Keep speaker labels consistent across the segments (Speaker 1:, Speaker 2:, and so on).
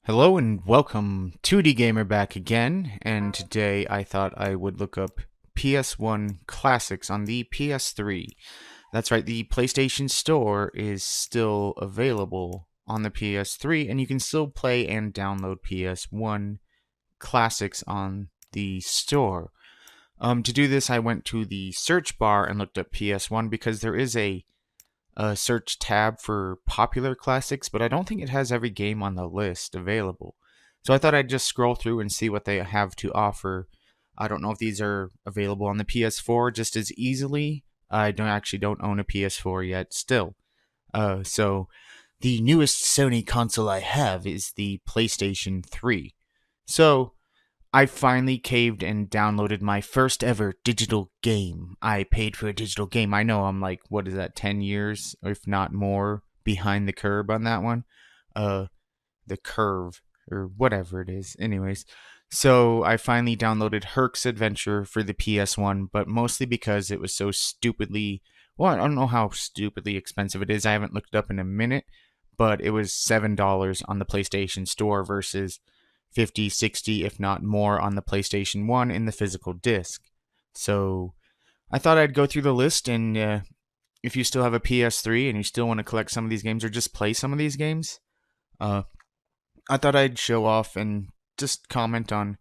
Speaker 1: Hello and welcome, 2D Gamer back again, and today I thought I would look up PS1 classics on the PS3. That's right, the PlayStation Store is still available on the PS3, and you can still play and download PS1 classics on the store. To do this, I went to the search bar and looked up PS1 because there is a search tab for popular classics, but I don't think it has every game on the list available. So I thought I'd just scroll through and see what they have to offer. I don't know if these are available on the PS4 just as easily. I don't own a PS4 yet still. So the newest Sony console I have is the PlayStation 3. So I finally caved and downloaded my first ever digital game. I paid for a digital game. I know I'm like, what is that, 10 years, if not more, behind the curve on that one? Uh, the curve, or whatever it is. Anyways, so I finally downloaded Herc's Adventure for the PS1, but mostly because it was so stupidly, well, I don't know how stupidly expensive it is. I haven't looked it up in a minute, but it was $7 on the PlayStation Store versus 50, 60, if not more on the PlayStation 1 in the physical disc. So I thought I'd go through the list, and if you still have a PS3 and you still want to collect some of these games or just play some of these games, uh, I thought I'd show off and just comment on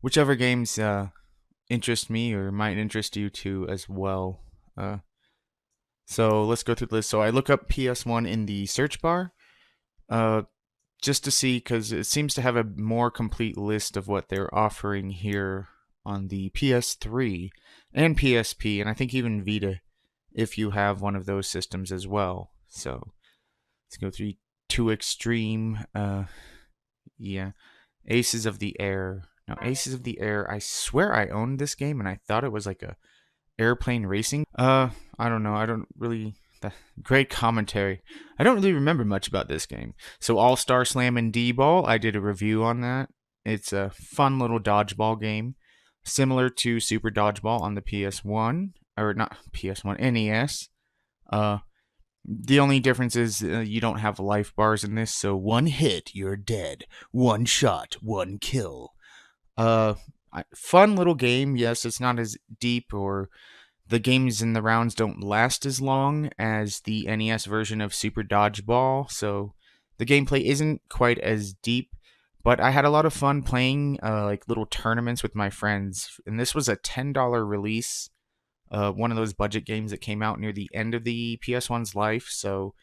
Speaker 1: whichever games interest me or might interest you too as well. So let's go through the list. So I look up PS1 in the search bar. Uh, just to see, because it seems to have a more complete list of what they're offering here on the PS3 and PSP, and I think even Vita, if you have one of those systems as well. So let's go through Two Extreme. Yeah, Aces of the Air. Now, Aces of the Air. I swear I owned this game, and I thought it was like a airplane racing. I don't know. I don't really. Great commentary. I don't really remember much about this game. So All Star Slam and D-Ball, I did a review on that. It's a fun little dodgeball game, similar to Super Dodgeball on the PS1 or not PS1 NES. The only difference is you don't have life bars in this, so one hit you're dead, one shot, one kill. Uh, Fun little game. Yes, it's not as deep, or the games in the rounds don't last as long as the NES version of Super Dodgeball, so the gameplay isn't quite as deep. But I had a lot of fun playing like little tournaments with my friends, and this was a $10 release. One of those budget games that came out near the end of the PS1's life. So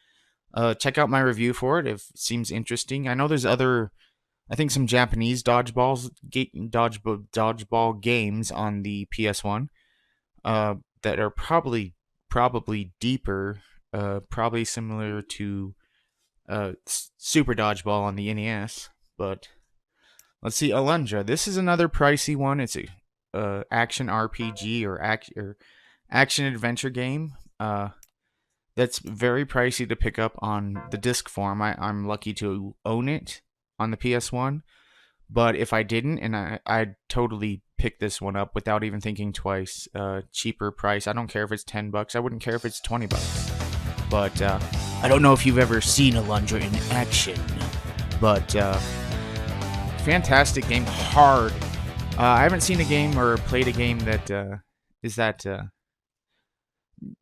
Speaker 1: check out my review for it if it seems interesting. I know there's other, I think some Japanese dodgeball games on the PS1 that are probably deeper, probably similar to Super Dodgeball on the NES. But let's see, Alundra. This is another pricey one. It's a action RPG or action adventure game. That's very pricey to pick up on the disc form. I'm lucky to own it on the PS1. But if I didn't, and I'd totally pick this one up without even thinking twice. Cheaper price. I don't care if it's $10. I wouldn't care if it's $20. But I don't know if you've ever seen Alundra in action. But fantastic game. Hard. I haven't seen a game or played a game that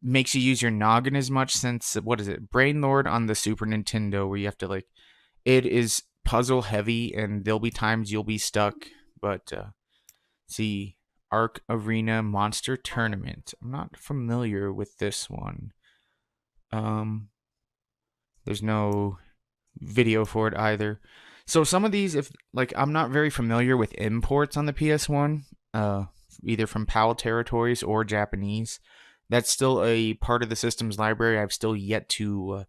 Speaker 1: makes you use your noggin as much since, what is it, Brain Lord on the Super Nintendo, where you have to like, it is puzzle heavy and there'll be times you'll be stuck. But see, Arc Arena Monster Tournament. I'm not familiar with this one. There's no video for it either. So some of these, if like, I'm not very familiar with imports on the PS1, either from PAL territories or Japanese. That's still a part of the system's library I've still yet to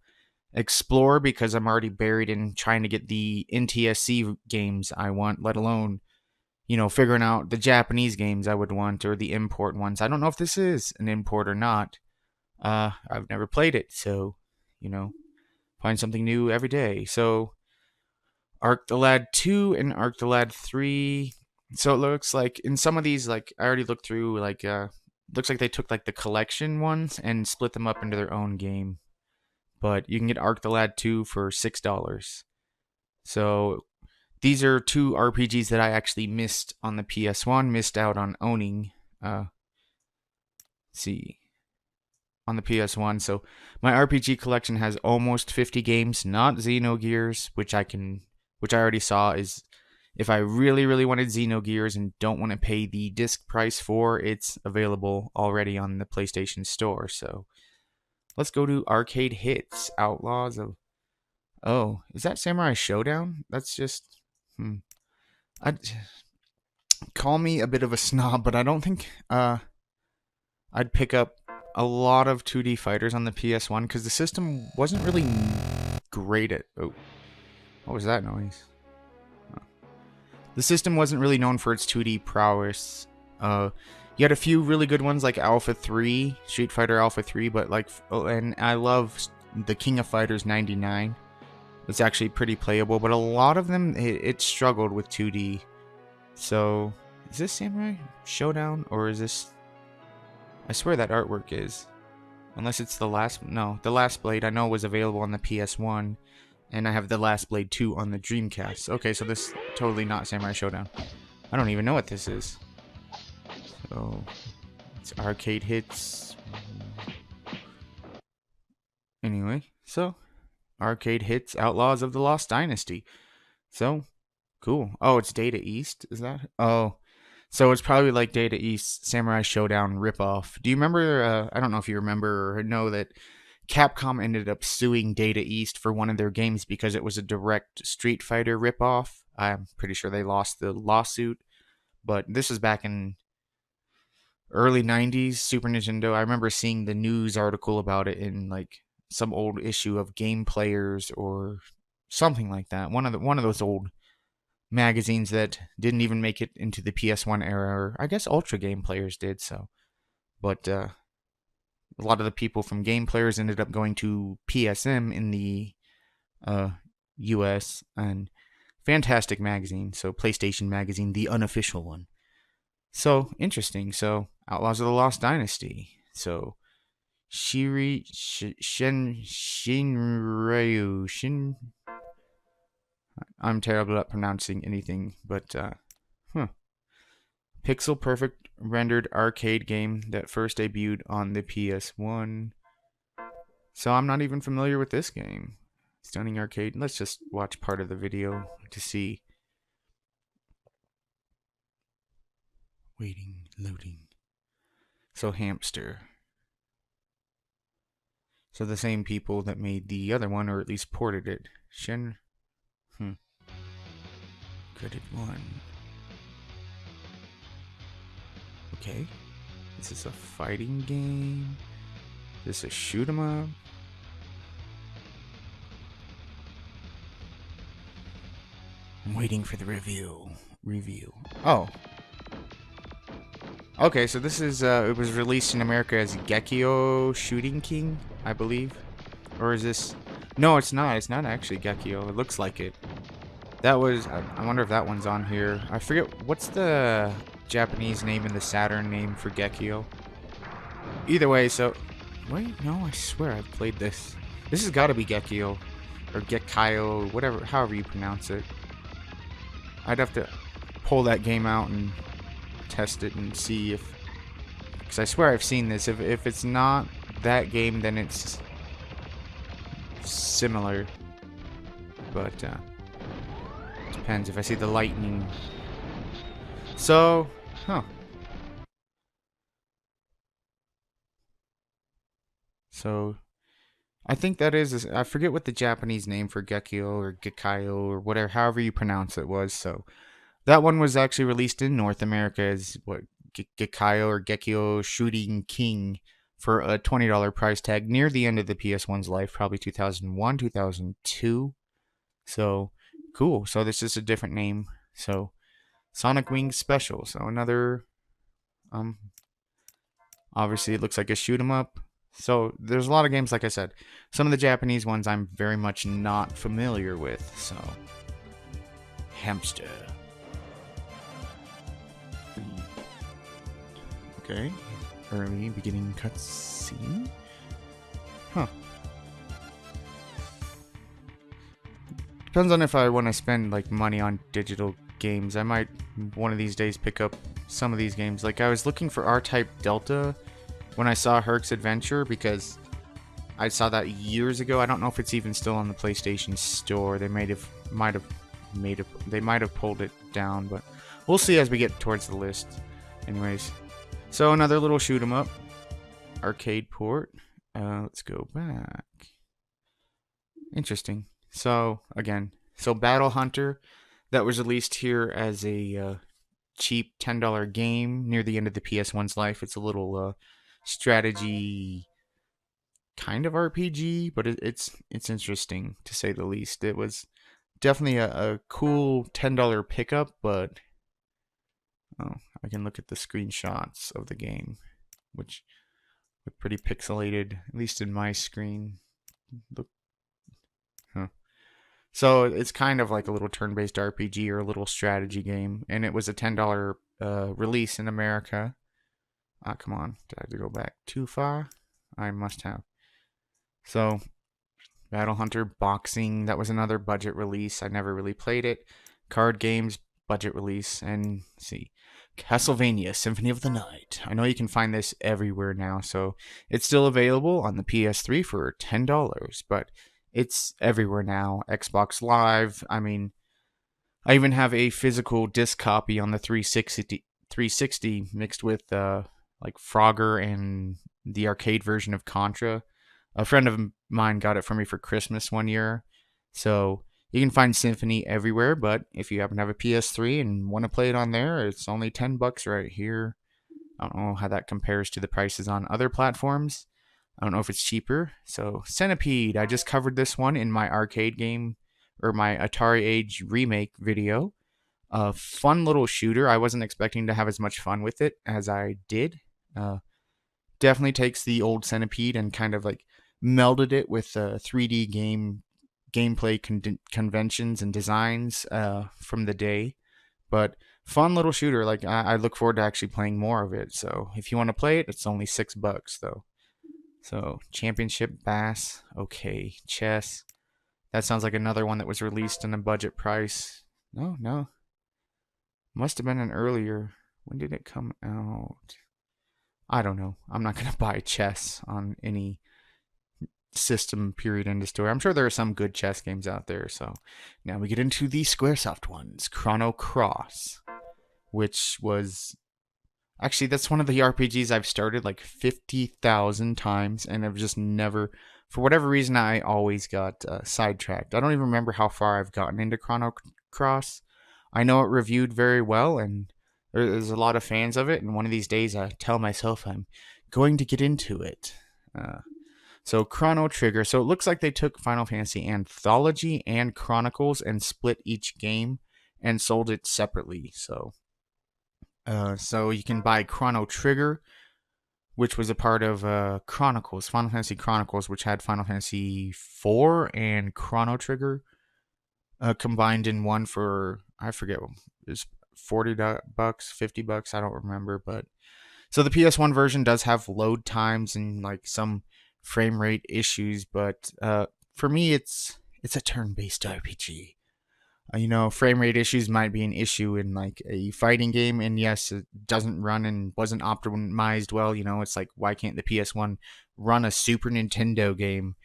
Speaker 1: explore, because I'm already buried in trying to get the NTSC games I want, let alone, figuring out the Japanese games I would want or the import ones. I don't know if this is an import or not. I've never played it, so, find something new every day. So, Arc the Lad 2 and Arc the Lad 3. So it looks like in some of these, like, I already looked through, like, looks like they took, like, the collection ones and split them up into their own game. But you can get Arc the Lad 2 for $6. So these are two RPGs that I actually missed on the PS1, missed out on owning. See, on the PS1. So my RPG collection has almost 50 games, not Xenogears, which I already saw is if I really, really wanted Xenogears and don't want to pay the disc price for, it's available already on the PlayStation Store. So let's go to Arcade Hits, Outlaws of... Oh, is that Samurai Showdown? That's just... I'd call me a bit of a snob, but I don't think I'd pick up a lot of 2D fighters on the PS1 because the system wasn't really great at... Oh, what was that noise? The system wasn't really known for its 2D prowess. You had a few really good ones like Alpha 3, Street Fighter Alpha 3, but like... Oh, and I love the King of Fighters 99. It's actually pretty playable, but a lot of them, it struggled with 2D. So, is this Samurai Showdown, or is this... I swear that artwork is. Unless it's the last... No, the Last Blade I know was available on the PS1. And I have the Last Blade 2 on the Dreamcast. Okay, so this is totally not Samurai Showdown. I don't even know what this is. So, it's Arcade Hits. Anyway, so... Arcade Hits, Outlaws of the Lost Dynasty. So, cool. Oh, it's Data East, is that? Oh, so it's probably like Data East Samurai Showdown ripoff. Do you remember, I don't know if you remember or know that Capcom ended up suing Data East for one of their games because it was a direct Street Fighter ripoff. I'm pretty sure they lost the lawsuit, but this is back in early 90s, Super Nintendo. I remember seeing the news article about it in like some old issue of Game Players or something like that. One of those old magazines that didn't even make it into the PS1 era, or I guess Ultra Game Players did. So, but a lot of the people from Game Players ended up going to PSN in the US, and fantastic magazine. So PlayStation Magazine, the unofficial one. So interesting. So Outlaws of the Lost Dynasty. So Shinryu. I'm terrible at pronouncing anything, but pixel perfect rendered arcade game that first debuted on the PS1. So I'm not even familiar with this game. Stunning arcade. Let's just watch part of the video to see. Waiting, loading. So Hamster. So the same people that made the other one, or at least ported it. Credit 1. Okay. Is this a fighting game? Is this a shoot 'em up? I'm waiting for the review. Oh. Okay, so this is, it was released in America as Gekio Shooting King, I believe. Or is this... No, it's not. It's not actually Gekio. It looks like it. That was... I wonder if that one's on here. I forget... What's the Japanese name and the Saturn name for Gekio? Either way, so... Wait, no, I swear I've played this. This has got to be Gekio. Or Gekio, whatever, however you pronounce it. I'd have to pull that game out and test it and see if... Because I swear I've seen this. If it's not that game, then it's similar. But, depends if I see the lightning. So, So, I think that is... I forget what the Japanese name for Gekio or Gekio or whatever, however you pronounce it was, so... That one was actually released in North America as what Gekio or Gekio Shooting King for a $20 price tag near the end of the PS1's life, probably 2001, 2002. So, cool. So this is a different name. So, Sonicwings Special. So another, obviously it looks like a shoot 'em up. So there's a lot of games, like I said. Some of the Japanese ones I'm very much not familiar with. So, Hamster. Okay, early beginning cutscene. Depends on if I want to spend like money on digital games. I might one of these days pick up some of these games. Like I was looking for R-Type Delta when I saw Herc's Adventure because I saw that years ago. I don't know if it's even still on the PlayStation Store. They might have they might have pulled it down, but we'll see as we get towards the list. Anyways, so another little shoot 'em up arcade port. Let's go back. Interesting. So again, Battle Hunter, that was released here as a cheap $10 game near the end of the PS1's life. It's a little strategy kind of RPG, but it's interesting to say the least. It was definitely a cool $10 pickup, but I can look at the screenshots of the game, which look pretty pixelated, at least in my screen. Look, So it's kind of like a little turn-based RPG or a little strategy game, and it was a $10 release in America. Come on, did I have to go back too far? I must have. So, Battle Hunter Boxing, that was another budget release. I never really played it. Card Games, budget release, and let's see, Castlevania Symphony of the Night. I know you can find this everywhere now, so it's still available on the PS3 for $10, but it's everywhere now. Xbox Live. I mean, I even have a physical disc copy on the 360 mixed with like Frogger and the arcade version of Contra. A friend of mine got it for me for Christmas one year. So you can find Symphony everywhere, but if you happen to have a PS3 and want to play it on there, it's only $10 right here. I don't know how that compares to the prices on other platforms. I don't know if it's cheaper. So Centipede, I just covered this one in my arcade game or my Atari Age remake video. A fun little shooter. I wasn't expecting to have as much fun with it as I did. Definitely takes the old Centipede and kind of like melded it with 3D gameplay conventions and designs from the day. But fun little shooter. Like I look forward to actually playing more of it. So if you want to play it, it's only $6 though. So, Championship Bass, okay. Chess, that sounds like another one that was released in a budget price. No. Must have been an earlier. When did it come out? I don't know. I'm not going to buy chess on any system period in the store. I'm sure there are some good chess games out there. So, now we get into the Squaresoft ones. Chrono Cross, which was... Actually, that's one of the RPGs I've started like 50,000 times, and I've just never, for whatever reason, I always got sidetracked. I don't even remember how far I've gotten into Chrono Cross. I know it reviewed very well, and there's a lot of fans of it, and one of these days I tell myself I'm going to get into it. So Chrono Trigger. So it looks like they took Final Fantasy Anthology and Chronicles and split each game and sold it separately. So you can buy Chrono Trigger, which was a part of Chronicles, Final Fantasy Chronicles, which had Final Fantasy 4 and Chrono Trigger combined in one for, I forget, it's $40, $50, I don't remember. But so the PS1 version does have load times and like some frame rate issues, but for me, it's a turn-based RPG. Frame rate issues might be an issue in like a fighting game, and yes, it doesn't run and wasn't optimized well. It's like, why can't the PS1 run a Super Nintendo game,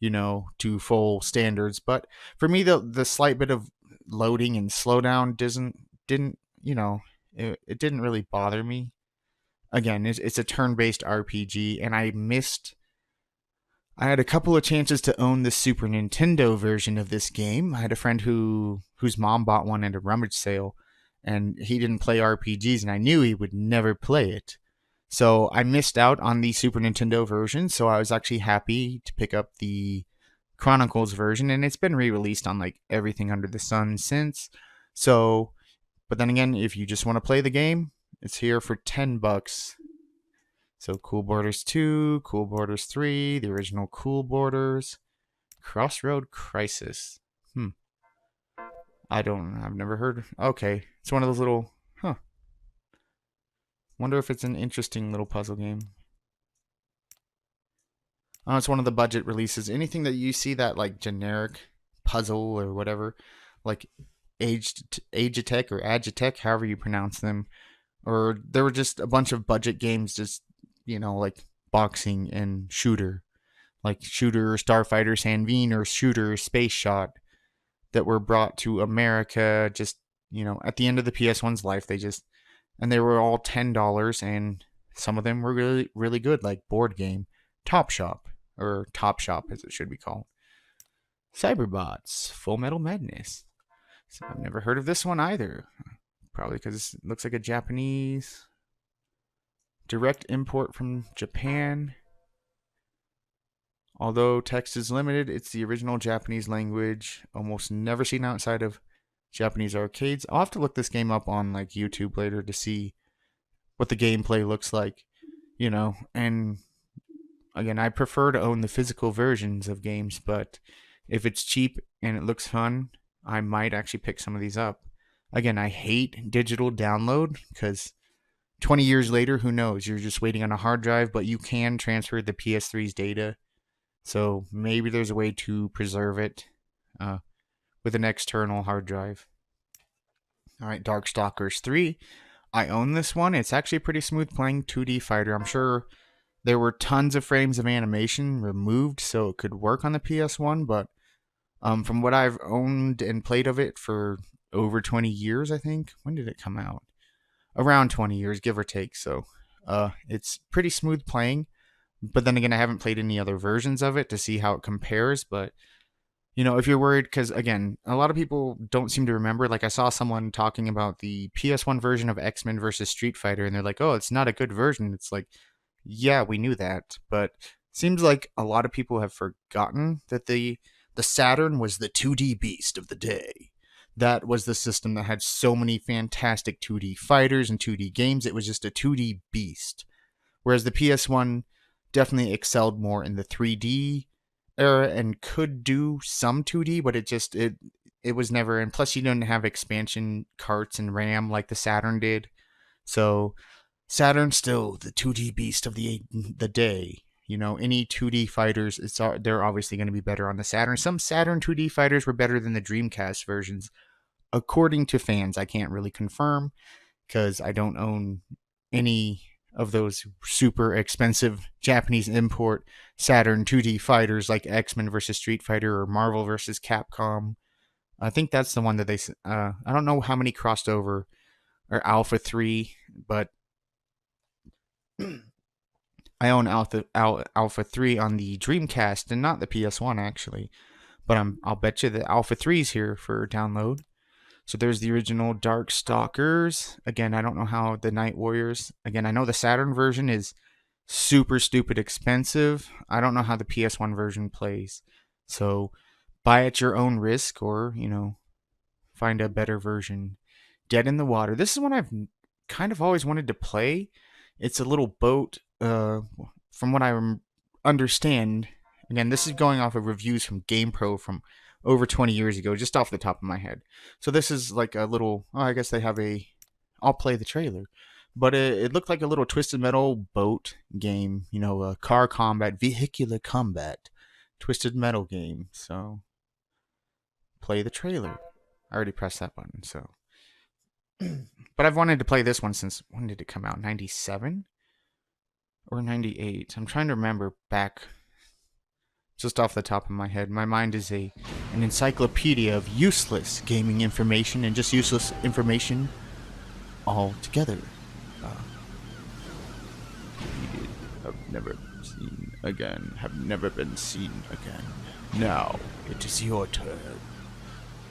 Speaker 1: to full standards? But for me, the slight bit of loading and slowdown didn't it didn't really bother me. Again, it's a turn-based RPG, and I had a couple of chances to own the Super Nintendo version of this game. I had a friend whose mom bought one at a rummage sale, and he didn't play RPGs, and I knew he would never play it. So I missed out on the Super Nintendo version, so I was actually happy to pick up the Chronicles version, and it's been re-released on like everything under the sun since. So, but then again, if you just want to play the game, it's here for $10. So Cool Borders 2, Cool Borders 3, the original Cool Borders, Crossroad Crisis. I've never heard. Okay, it's one of those little, Wonder if it's an interesting little puzzle game. Oh, it's one of the budget releases. Anything that you see that like generic puzzle or whatever, like Agitek or Agitech, however you pronounce them. Or there were just a bunch of budget games, just, like boxing and shooter, like Shooter Starfighter Sanveen or Shooter Space Shot, that were brought to America just, at the end of the PS1's life. And they were all $10, and some of them were really, really good, like Board Game, Top Shop, or Top Shop as it should be called. Cyberbots, Full Metal Madness. So I've never heard of this one either. Probably because it looks like a Japanese direct import from Japan. Although text is limited, it's the original Japanese language, almost never seen outside of Japanese arcades. I'll have to look this game up on like YouTube later to see what the gameplay looks like, and again, I prefer to own the physical versions of games, but if it's cheap and it looks fun, I might actually pick some of these up. Again, I hate digital download because 20 years later, who knows? You're just waiting on a hard drive, but you can transfer the PS3's data. So maybe there's a way to preserve it with an external hard drive. All right, Stalkers III. I own this one. It's actually a pretty smooth playing 2D fighter. I'm sure there were tons of frames of animation removed so it could work on the PS1, but from what I've owned and played of it for over 20 years, I think. When did it come out? Around 20 years, give or take. So it's pretty smooth playing. But then again, I haven't played any other versions of it to see how it compares. But, if you're worried, because again, a lot of people don't seem to remember. Like I saw someone talking about the PS1 version of X-Men versus Street Fighter, and they're like, oh, it's not a good version. It's like, yeah, we knew that. But seems like a lot of people have forgotten that the Saturn was the 2D beast of the day. That was the system that had so many fantastic 2D fighters and 2D games. It was just a 2D beast. Whereas the PS1 definitely excelled more in the 3D era and could do some 2D, but it was never. And plus, you didn't have expansion carts and RAM like the Saturn did. So Saturn's still the 2D beast of the day. Any 2D fighters, they're obviously going to be better on the Saturn. Some Saturn 2D fighters were better than the Dreamcast versions, according to fans. I can't really confirm because I don't own any of those super expensive Japanese import Saturn 2D fighters like X-Men vs. Street Fighter or Marvel vs. Capcom. I think that's the one that they... I don't know how many crossed over or Alpha 3, but... I own Alpha 3 on the Dreamcast and not the PS1 actually, but I'll bet you the Alpha 3's here for download. So there's the original Dark Stalkers. Again, I don't know how the Night Warriors. Again, I know the Saturn version is super stupid expensive. I don't know how the PS1 version plays. So buy at your own risk, or find a better version. Dead in the Water. This is one I've kind of always wanted to play. It's a little boat. From what I understand, again, this is going off of reviews from GamePro from over 20 years ago, just off the top of my head. So this is like a little, I guess they have I'll play the trailer. But it looked like a little Twisted Metal boat game, a car combat, vehicular combat, Twisted Metal game. So play the trailer. I already pressed that button, so. But I've wanted to play this one since, when did it come out? 97? Or 98? I'm trying to remember back, just off the top of my head. My mind is an encyclopedia of useless gaming information and just useless information all together. Have never seen again. Have never been seen again. Now it is your turn.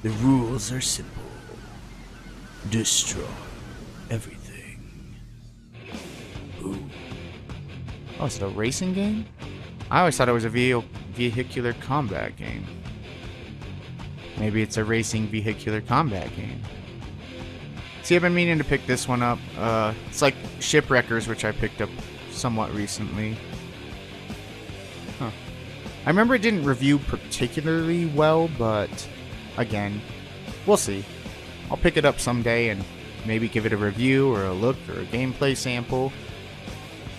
Speaker 1: The rules are simple. Destroy everything. Ooh. Oh, is it a racing game? I always thought it was a vehicular combat game. Maybe it's a racing vehicular combat game. See, I've been meaning to pick this one up. It's like Shipwreckers, which I picked up somewhat recently. Huh. I remember it didn't review particularly well, but again, we'll see. I'll pick it up someday and maybe give it a review or a look or a gameplay sample,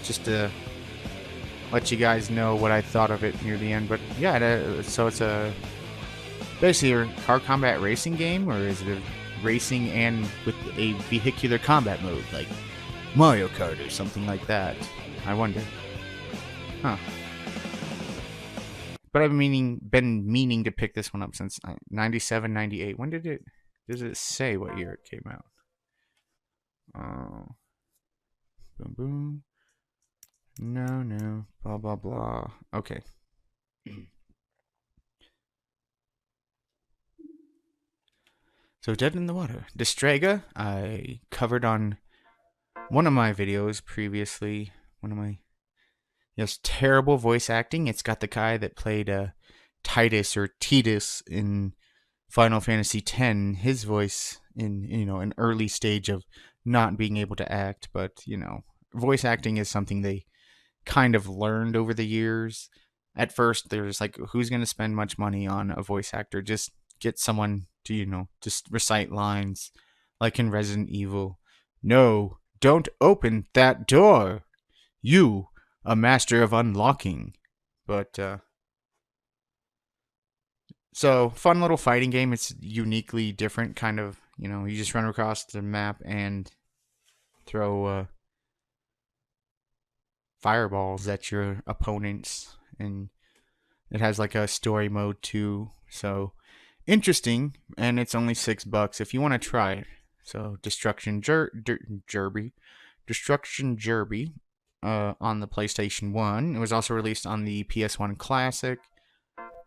Speaker 1: just to let you guys know what I thought of it near the end. But yeah, so it's a basically a car combat racing game, or is it a racing and with a vehicular combat mode, like Mario Kart or something like that? I wonder. Huh. But I've been meaning to pick this one up since 97, 98. When did it? Does it say what year it came out? Oh, boom, boom. No, blah, blah, blah. Okay. So Dead in the Water. Distraga, I covered on one of my videos previously. One of my... Yes, terrible voice acting. It's got the guy that played Titus or Titus in Final Fantasy X. His voice in, an early stage of not being able to act. But, voice acting is something they kind of learned over the years. At first, there's like, who's going to spend much money on a voice actor? Just get someone to, just recite lines like in Resident Evil. No, don't open that door. You, a master of unlocking. But, so, fun little fighting game. It's uniquely different, kind of, you just run across the map and throw, fireballs at your opponents, and it has like a story mode too. So interesting, and it's only $6 if you want to try it. So Destruction Derby, on the PlayStation 1. It was also released on the PS1 Classic.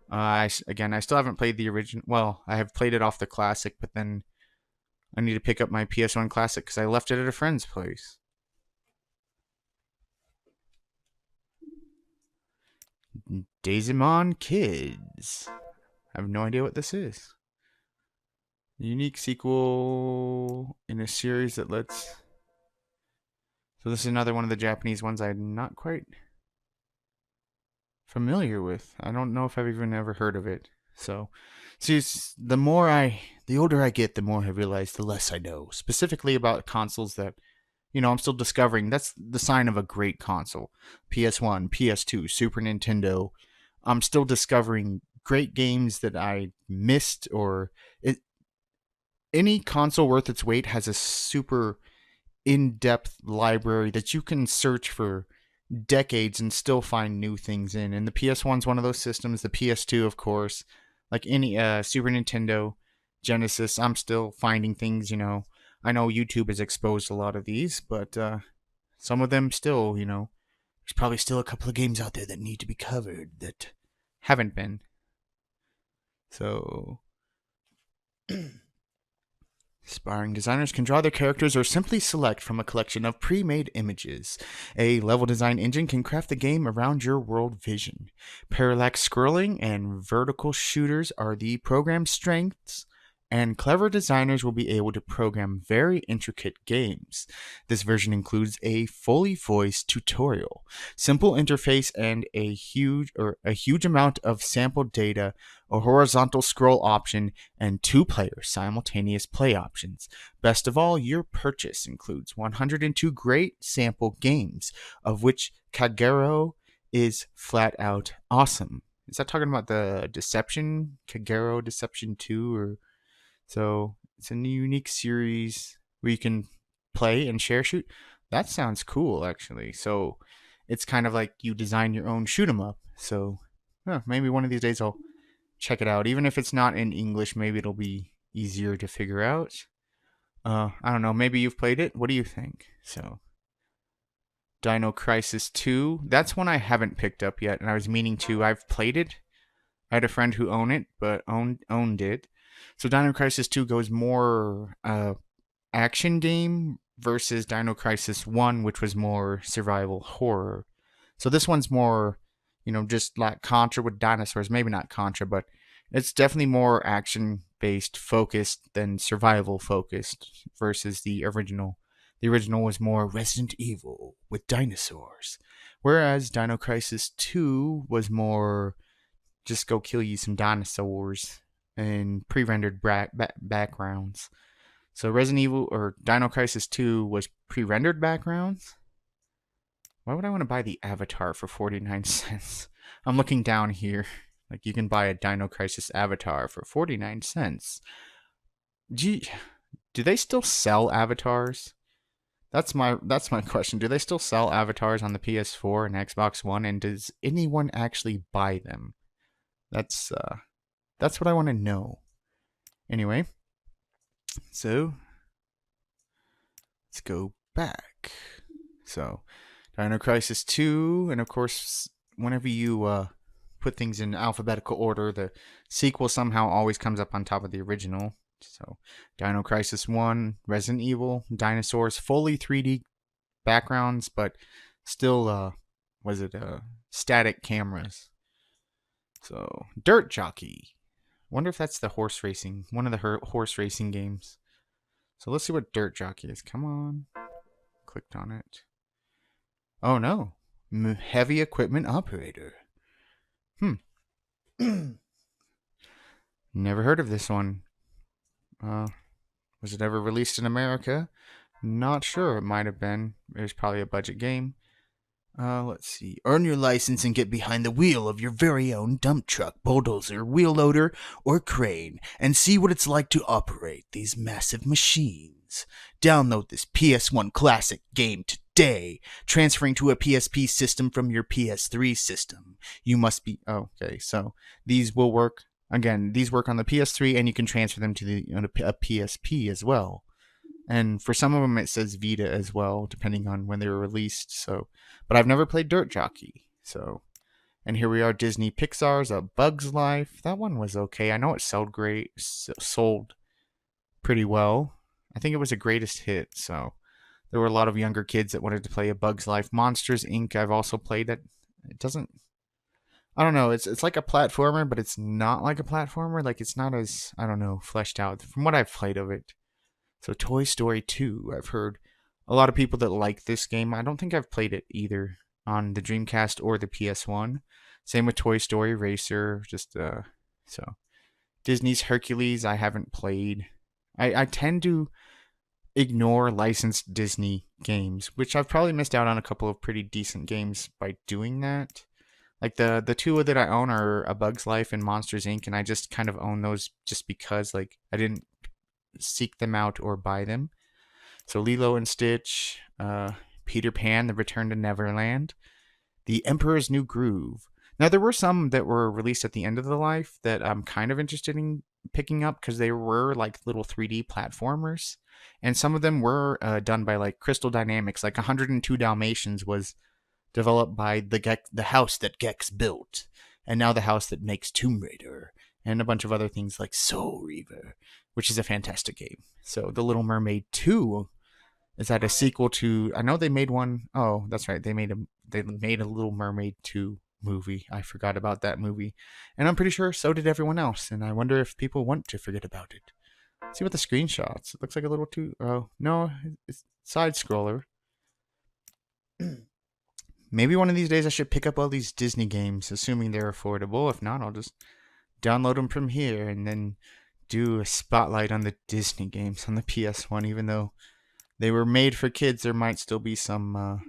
Speaker 1: I still haven't played the original. Well, I have played it off the Classic, but then I need to pick up my PS1 Classic because I left it at a friend's place. Daisymon Kids. I have no idea what this is. Unique sequel in a series that lets... So this is another one of the Japanese ones I'm not quite familiar with. I don't know if I've even ever heard of it. So, see, the older I get, the more I realize the less I know. Specifically about consoles that, I'm still discovering. That's the sign of a great console. PS1, PS2, Super Nintendo. I'm still discovering great games that I missed, or any console worth its weight has a super in-depth library that you can search for decades and still find new things in. And the PS1's one of those systems. The PS2, of course, like any Super Nintendo, Genesis. I'm still finding things. I know YouTube has exposed a lot of these, but some of them still, there's probably still a couple of games out there that need to be covered that haven't been. So, aspiring designers can draw their characters or simply select from a collection of pre-made images. A level design engine can craft the game around your world vision. Parallax scrolling and vertical shooters are the program's strengths, and clever designers will be able to program very intricate games. This version includes a fully voiced tutorial, simple interface, and a huge amount of sample data, a horizontal scroll option, and 2-player simultaneous play options. Best of all, your purchase includes 102 great sample games, of which Kagero is flat out awesome. Is that talking about the Deception? Kagero Deception 2? Or so it's a unique series where you can play and share shoot. That sounds cool, actually. So it's kind of like you design your own shoot 'em up. So maybe one of these days I'll check it out. Even if it's not in English, maybe it'll be easier to figure out. I don't know. Maybe you've played it. What do you think? So, Dino Crisis II. That's one I haven't picked up yet, and I was meaning to. I've played it. I had a friend who owned it. So Dino Crisis 2 goes more action game versus Dino Crisis 1, which was more survival horror. So this one's more, just like Contra with dinosaurs. Maybe not Contra, but it's definitely more action-based focused than survival focused versus the original. The original was more Resident Evil with dinosaurs, whereas Dino Crisis 2 was more just go kill you some dinosaurs and pre-rendered backgrounds. So Resident Evil or Dino Crisis 2 was pre-rendered backgrounds. Why would I want to buy the avatar for 49 cents? I'm looking down here. Like, you can buy a Dino Crisis avatar for 49 cents. Do they still sell avatars? That's my question. Do they still sell avatars on the PS4 and Xbox One, and does anyone actually buy them? That's what I want to know. Anyway, so let's go back. So, Dino Crisis 2, and of course, whenever you put things in alphabetical order, the sequel somehow always comes up on top of the original. So, Dino Crisis 1, Resident Evil, dinosaurs, fully 3D backgrounds, but still, static cameras. So, Dirt Jockey. Wonder if that's the horse racing, one of the horse racing games. So let's see what Dirt Jockey is. Come on. Clicked on it. Oh no. Heavy equipment operator. Never heard of this one. Was it ever released in America? Not sure. It might have been. It was probably a budget game. Let's see. Earn your license and get behind the wheel of your very own dump truck, bulldozer, wheel loader, or crane, and see what it's like to operate these massive machines. Download this PS1 classic game today, transferring to a PSP system from your PS3 system. You must be... Okay, so these will work. Again, these work on the PS3, and you can transfer them to a PSP as well. And for some of them, it says Vita as well, depending on when they were released. So, but I've never played Dirt Jockey. So, and here we are, Disney Pixar's A Bug's Life. That one was okay. I know it sold pretty well. I think it was a greatest hit. So, there were a lot of younger kids that wanted to play A Bug's Life. Monsters Inc. I've also played it. It doesn't. I don't know. It's like a platformer, but it's not like a platformer. Like, it's not as, I don't know, fleshed out from what I've played of it. So Toy Story 2, I've heard a lot of people that like this game. I don't think I've played it either on the Dreamcast or the PS1. Same with Toy Story Racer. So Disney's Hercules, I haven't played. I tend to ignore licensed Disney games, which I've probably missed out on a couple of pretty decent games by doing that. Like the two that I own are A Bug's Life and Monsters Inc., and I just kind of own those just because like I didn't seek them out or buy them. So Lilo and Stitch, Peter Pan, The Return to Neverland, The Emperor's New Groove. Now there were some that were released at the end of the life that I'm kind of interested in picking up because they were like little 3D platformers, and some of them were done by like Crystal Dynamics. Like 102 Dalmatians was developed by the house that Gex built, and now the house that makes Tomb Raider, and a bunch of other things like Soul Reaver, which is a fantastic game. So The Little Mermaid 2 is that a sequel to... I know they made one... Oh, that's right. They made a Little Mermaid 2 movie. I forgot about that movie. And I'm pretty sure so did everyone else. And I wonder if people want to forget about it. Let's see what the screenshots. It looks like a little too... Oh, no. It's side-scroller. Maybe one of these days I should pick up all these Disney games, assuming they're affordable. If not, I'll just download them from here and then do a spotlight on the Disney games on the PS1. Even though they were made for kids, there might still be some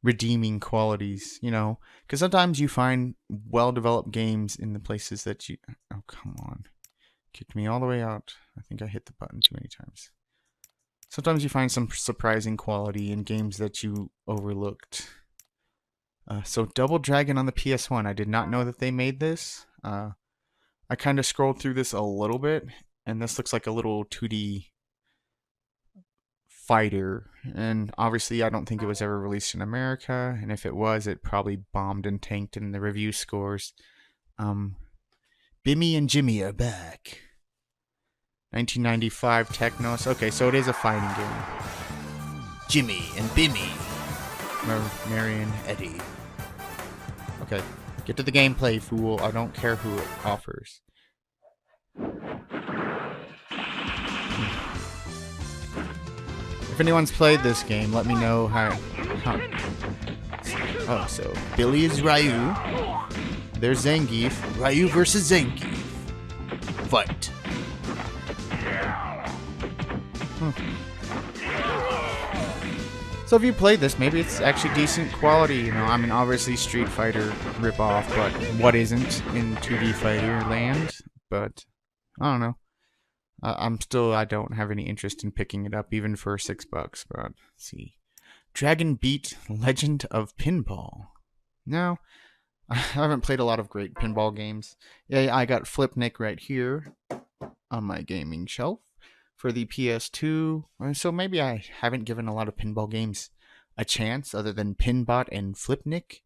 Speaker 1: redeeming qualities, you know, because sometimes you find well-developed games in the places that you... Oh, come on. Kicked me all the way out. I think I hit the button too many times. Sometimes you find some surprising quality in games that you overlooked. So Double Dragon on the PS1. I did not know that they made this. I kind of scrolled through this a little bit, and this looks like a little 2D fighter. And obviously, I don't think it was ever released in America, and if it was, it probably bombed and tanked in the review scores. Bimmy and Jimmy are back. 1995 Technos. Okay, so it is a fighting game. Jimmy and Bimmy. Marion Eddie. Okay, get to the gameplay, fool. I don't care who it offers. If anyone's played this game, let me know how. Oh, so Billy is Ryu. There's Zangief. Ryu versus Zangief. Fight. So if you played this, maybe it's actually decent quality. You know, I mean, obviously Street Fighter ripoff, but what isn't in 2D fighter land? But I don't know. I don't have any interest in picking it up, even for $6. But let's see, Dragon Beat Legend of Pinball. No, I haven't played a lot of great pinball games. Yeah, I got Flipnik right here on my gaming shelf for the PS2. So maybe I haven't given a lot of pinball games a chance other than Pinbot and Flipnik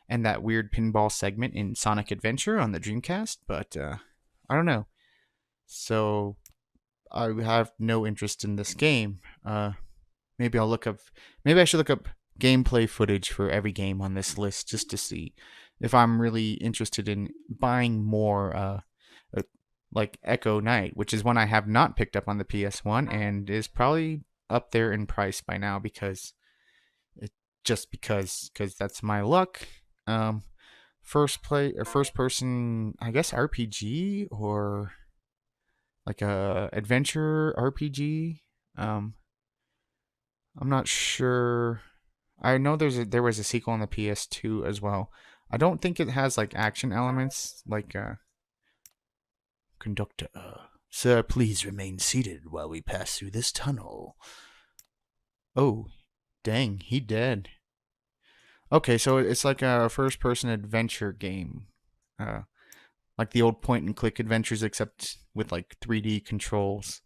Speaker 1: and that weird pinball segment in Sonic Adventure on the Dreamcast. But I don't know. So I have no interest in this game. Maybe I'll look up. Maybe I should look up gameplay footage for every game on this list just to see if I'm really interested in buying more. Like Echo Knight, which is one I have not picked up on the PS1 and is probably up there in price by now because that's my luck. First person, I guess RPG or like a adventure RPG. I'm not sure. I know there was a sequel on the PS2 as well. I don't think it has like action elements like Conductor, sir, please remain seated while we pass through this tunnel. Oh, dang, he dead. Okay, so it's like a first-person adventure game. Like the old point-and-click adventures, except with like 3D controls.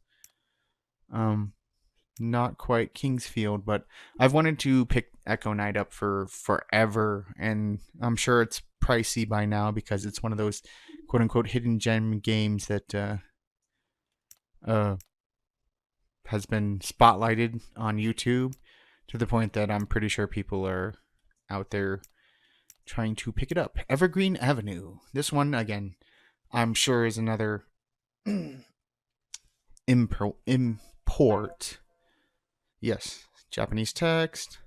Speaker 1: Not quite Kingsfield, but I've wanted to pick Echo Knight up for forever, and I'm sure it's pricey by now because it's one of those quote-unquote hidden gem games that has been spotlighted on YouTube to the point that I'm pretty sure people are out there trying to pick it up. Evergreen Avenue. This one, again, I'm sure is another import. Yes, Japanese text.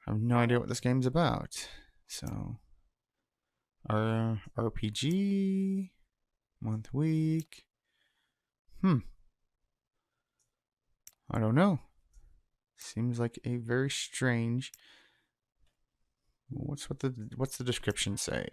Speaker 1: I have no idea what this game's about. So, our RPG, month, week. I don't know. Seems like a very strange. What's the description say?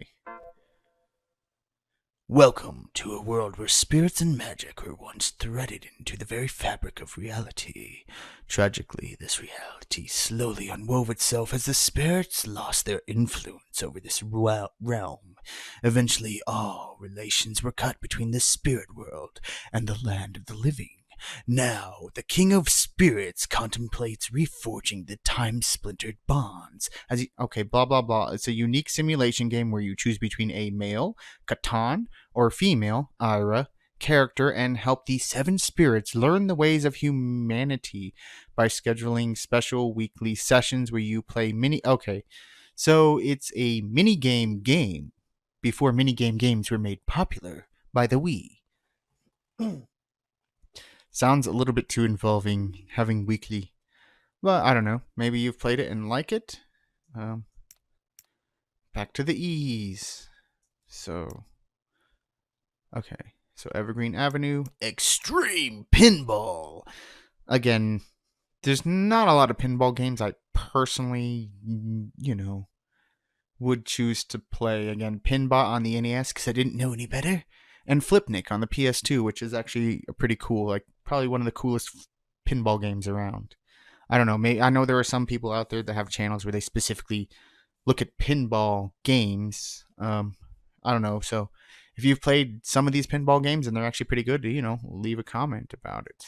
Speaker 1: Welcome to a world where spirits and magic were once threaded into the very fabric of reality. Tragically, this reality slowly unwove itself as the spirits lost their influence over this realm. Eventually, all relations were cut between the spirit world and the land of the living. Now, the King of Spirits contemplates reforging the time-splintered bonds. Okay, blah, blah, blah. It's a unique simulation game where you choose between a male, Catan, or female, Ira, character and help the 7 spirits learn the ways of humanity by scheduling special weekly sessions where you play Okay, so it's a minigame game before minigame games were made popular by the Wii. Sounds a little bit too involving having weekly. Well, I don't know. Maybe you've played it and like it. Back to the E's. So, okay. So Evergreen Avenue, Extreme Pinball. Again, there's not a lot of pinball games I personally, would choose to play. Again, Pinbot on the NES because I didn't know any better. And Flipnik on the PS2, which is actually pretty cool. Like, probably one of the coolest pinball games around. I don't know. I know there are some people out there that have channels where they specifically look at pinball games. I don't know. So, if you've played some of these pinball games and they're actually pretty good, leave a comment about it.